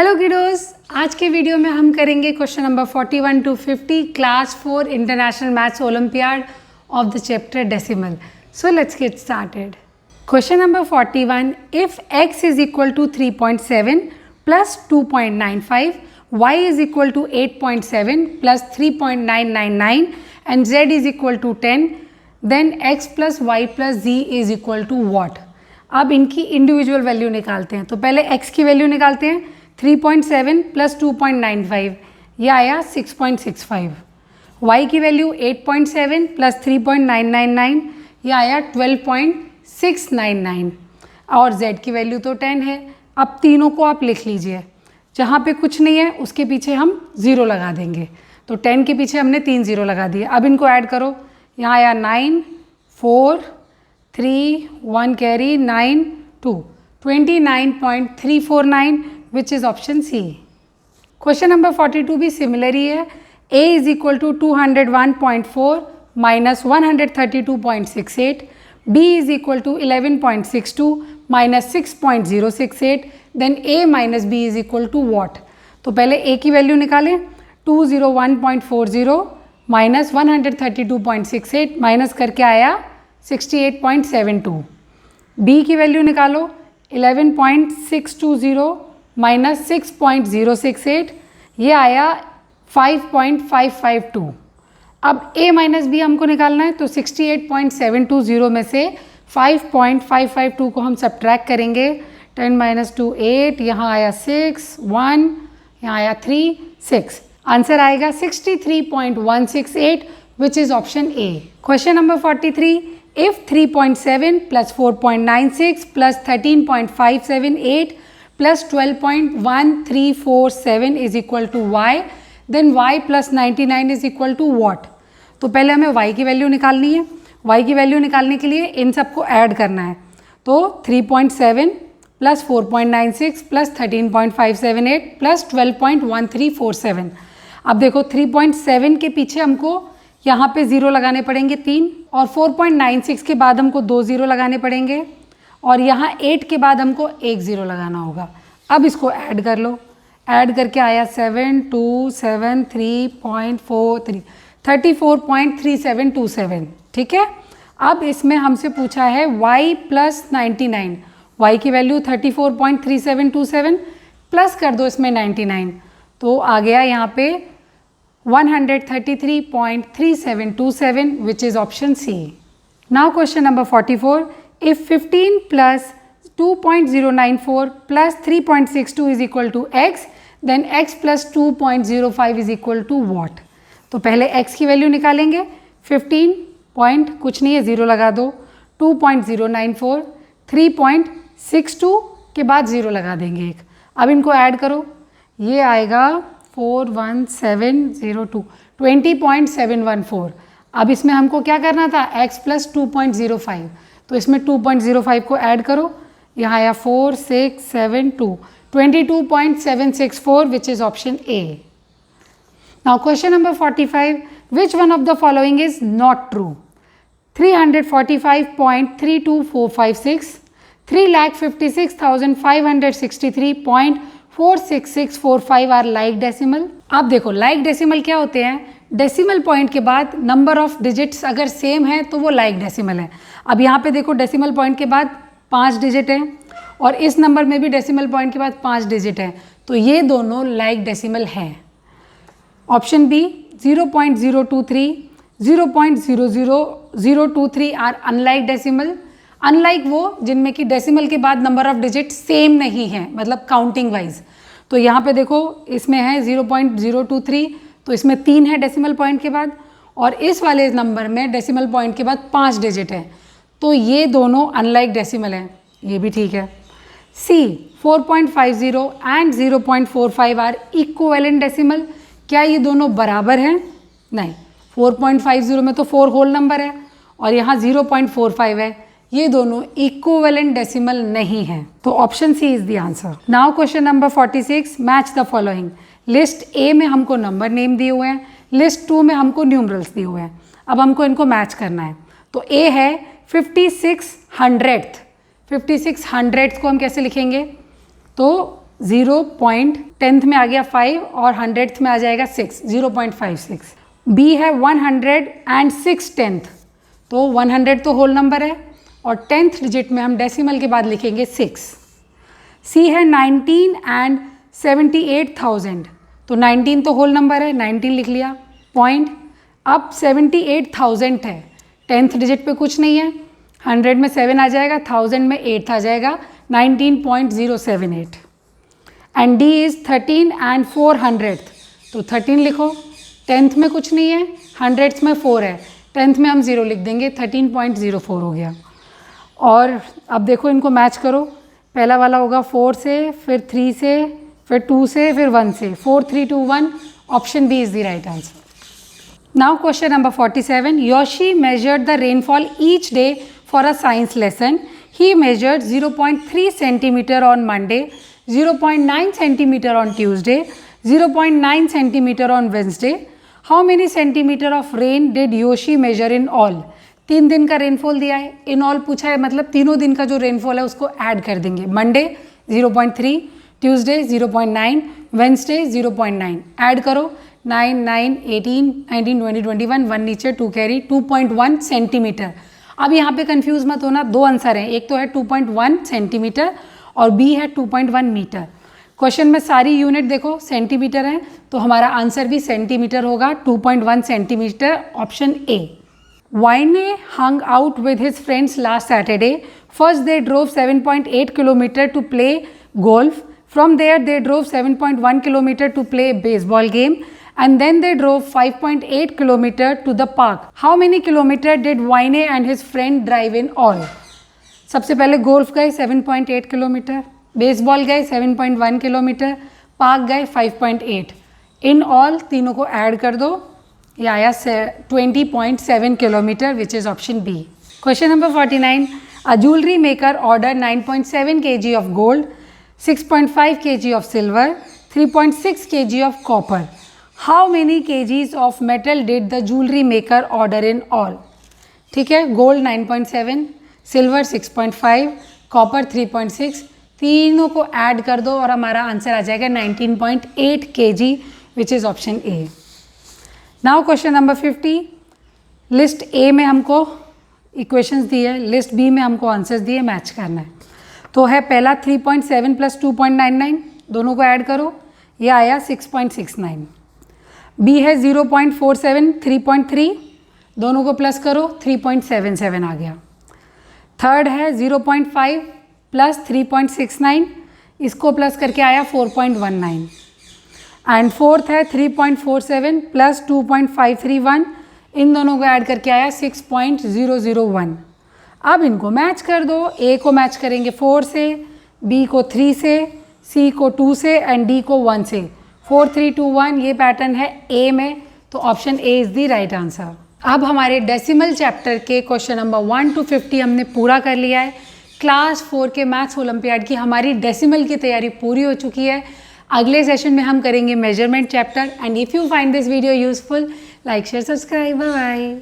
Hello kiddos, आज के video में हम करेंगे question number 41 to 50 class 4 international maths olympiad of the chapter decimal. So let's get started. Question number 41. If x is equal to 3.7 plus 2.95, y is equal to 8.7 plus 3.999 and z is equal to 10, then x plus y plus z is equal to what. अब इनकी individual value निकालते हैं. तो पहले x की value निकालते हैं. 3.7 plus 2.95 ये आया 6.65. y की वैल्यू 8.7 प्लस 3.999 ये आया 12.699 और z की वैल्यू तो 10 है. अब तीनों को आप लिख लीजिए. जहाँ पे कुछ नहीं है उसके पीछे हम ज़ीरो लगा देंगे. तो 10 के पीछे हमने 3 ज़ीरो लगा दिए. अब इनको ऐड करो. यहाँ आया 9, 4, 3, 1 carry 9, 2, 29.349 which is option C. Question number 42 भी सिमिलर ही है. a is equal to 201.4 minus 132.68, b is equal to 11.62 minus 6.068, then a minus b is equal to what. तो पहले a की वैल्यू निकालें. 201.40 माइनस 132.68 माइनस करके आया 68.72. b की वैल्यू निकालो. 11.620 माइनस 6.068 ये आया 5.552. अब a माइनस बी हमको निकालना है. तो 68.720 में से 5.552 को हम सब्ट्रैक्ट करेंगे. 10 माइनस 2 8, यहाँ आया 6, 1, यहाँ आया 3, 6. आंसर आएगा 63.168 which is option A. Question number 43. If 3.7 plus 4.96 plus 13.578 plus 12.1347 is equal to y, then y plus 99 is equal to what. तो पहले हमें y की वैल्यू निकालनी है. y की वैल्यू निकालने के लिए इन सबको ऐड करना है. तो 3.7 प्लस 4.96 प्लस 13.578 प्लस 12.1347. अब देखो 3.7 के पीछे हमको यहाँ पे ज़ीरो लगाने पड़ेंगे 3, और 4.96 के बाद हमको 2 ज़ीरो लगाने पड़ेंगे, और यहाँ 8 के बाद हमको 1 ज़ीरो लगाना होगा. अब इसको ऐड कर लो. ऐड करके आया 7273.43 34.3727. ठीक है. अब इसमें हमसे पूछा है y प्लस 99. y की वैल्यू 34.3727 प्लस कर दो इसमें 99, तो आ गया यहाँ पे 133.3727 which is option C. Now question number 44. If 15 plus 2.094 plus 3.62 is equal to x, then x plus 2.05 is equal to what? तो पहले x की वैल्यू निकालेंगे. 15 पॉइंट कुछ नहीं है, ज़ीरो लगा दो. 2.094, 3.62 के बाद ज़ीरो लगा देंगे एक. अब इनको ऐड करो. ये आएगा 41702 20.714. अब इसमें हमको क्या करना था, x प्लस 2.05. तो इसमें 2.05 को ऐड करो. यहाँ आया 4672 22.764 which is option A. Now question number 45. Which one of the following is not true. 345.32456, 3,56,563.46645 are like decimal. आप देखो लाइक डेसिमल क्या होते हैं. डेसिमल पॉइंट के बाद नंबर ऑफ डिजिट्स अगर सेम है तो वो लाइक डेसिमल है. अब यहाँ पे देखो डेसिमल पॉइंट के बाद 5 डिजिट हैं, और इस नंबर में भी डेसिमल पॉइंट के बाद 5 डिजिट हैं, तो ये दोनों लाइक डेसिमल हैं. Option B 0.023, 0.00023 are unlike decimal. Unlike वो जिनमें कि डेसिमल के बाद नंबर ऑफ डिजिट सेम नहीं है, मतलब काउंटिंग वाइज. तो यहाँ पे देखो इसमें है 0.023, तो इसमें 3 है डेसिमल पॉइंट के बाद, और इस वाले नंबर में डेसिमल पॉइंट के बाद 5 डिजिट है, तो ये दोनों अनलाइक डेसिमल हैं. ये भी ठीक है. सी 4.50 एंड 0.45 आर इक्विवेलेंट डेसिमल. क्या ये दोनों बराबर हैं? नहीं. 4.50 में तो 4 होल नंबर है, और यहाँ 0.45 है. ये दोनों इक्विवेलेंट डेसिमल नहीं है. तो option C is the answer. Now question number 46. Match the following. List A में हमको नंबर नेम दिए हुए हैं, लिस्ट 2 में हमको न्यूमरल्स दिए हुए हैं. अब हमको इनको मैच करना है. तो ए है 5600th. 5600th को हम कैसे लिखेंगे. तो 10th में आ गया 5 और 100th में आ जाएगा 6, 0.56। बी है 106 तो 100 तो होल नंबर है और 10th डिजिट में हम डेसिमल के बाद लिखेंगे 6। सी है 19 एंड 78,000 तो 19 तो होल नंबर है, 19 लिख लिया पॉइंट। अब 78,000 है, 10th डिजिट पे कुछ नहीं है, 100 में 7 आ जाएगा, 1000 में 8 आ जाएगा, 19.078। एंड डी इज़ 13 एंड 400 तो 13 लिखो, 10th में कुछ नहीं है, 100th में 4 है, 10th में हम 0 लिख देंगे, 13.04 हो गया। और अब देखो इनको मैच करो, पहला वाला होगा 4 से, फिर 3 से, फिर 2 से, फिर 1 से, 4 3 2 1, option B is the right answer. Now question number 47, Yoshi measured the rainfall each day for a science lesson. He measured 0.3 centimeter on Monday, 0.9 centimeter on Tuesday, 0.9 centimeter on Wednesday. How many centimeter of rain did Yoshi measure in all? 3 दिन का rainfall दिया है, in all पूछा है, मतलब तीनों दिन का जो रेनफॉल है उसको ऐड कर देंगे। मंडे 0.3, ट्यूसडे 0.9, वेंसडे 0.9, ऐड करो 9 9 18 19 20 21, 1 नीचे 2 कैरी, 2.1 सेंटीमीटर। अब यहाँ पे कंफ्यूज मत होना, 2 आंसर हैं, एक तो है 2.1 सेंटीमीटर और बी है 2.1 मीटर। क्वेश्चन में सारी यूनिट देखो सेंटीमीटर है तो हमारा आंसर भी सेंटीमीटर होगा, 2.1 centimetre, option A. Wayne hung out with his friends last Saturday. First they drove 7.8 kilometer to play golf. From there they drove 7.1 kilometer to play a baseball game. And then they drove 5.8 kilometer to the park. How many kilometer did Wayne and his friend drive in all? सबसे पहले golf गए 7.8 kilometre, baseball गए 7.1 kilometre, park गए 5.8। In all तीनों को add कर दो, ये आया 20.7 kilometre, which is option B. Question number 49, a jewellery maker order 9.7 kg of gold, 6.5 kg of silver, 3.6 kg of copper. How many kgs of metal did the jewellery maker order in all? ठीक है, gold 9.7, silver 6.5, copper 3.6, तीनों को add कर दो और हमारा answer आ जाएगा 19.8 kg, which is option A. Now question number 50, list A में हमको इक्वेशंस दी है, लिस्ट बी में हमको आंसर्स दिए, मैच करना है। तो है पहला 3.7 प्लस 2.99, दोनों को ऐड करो, ये आया 6.69। बी है 0.47, 3.3, दोनों को प्लस करो, 3.77 आ गया। थर्ड है 0.5 प्लस 3.69, इसको प्लस करके आया 4.19। एंड फोर्थ है 3.47 प्लस 2.531, इन दोनों को ऐड करके आया 6.001। अब इनको मैच कर दो, ए को मैच करेंगे 4 से, बी को 3 से, सी को 2 से एंड डी को 1 से। 4 3 2 1 ये पैटर्न है ए में, तो option A is the right answer. अब हमारे डेसिमल चैप्टर के क्वेश्चन नंबर 1 to 50 हमने पूरा कर लिया है। क्लास 4 के मैथ्स ओलंपियाड की हमारी डेसिमल की तैयारी पूरी हो चुकी है। अगले सेशन में हम करेंगे measurement chapter. And if you find this video useful, like share subscribe, bye.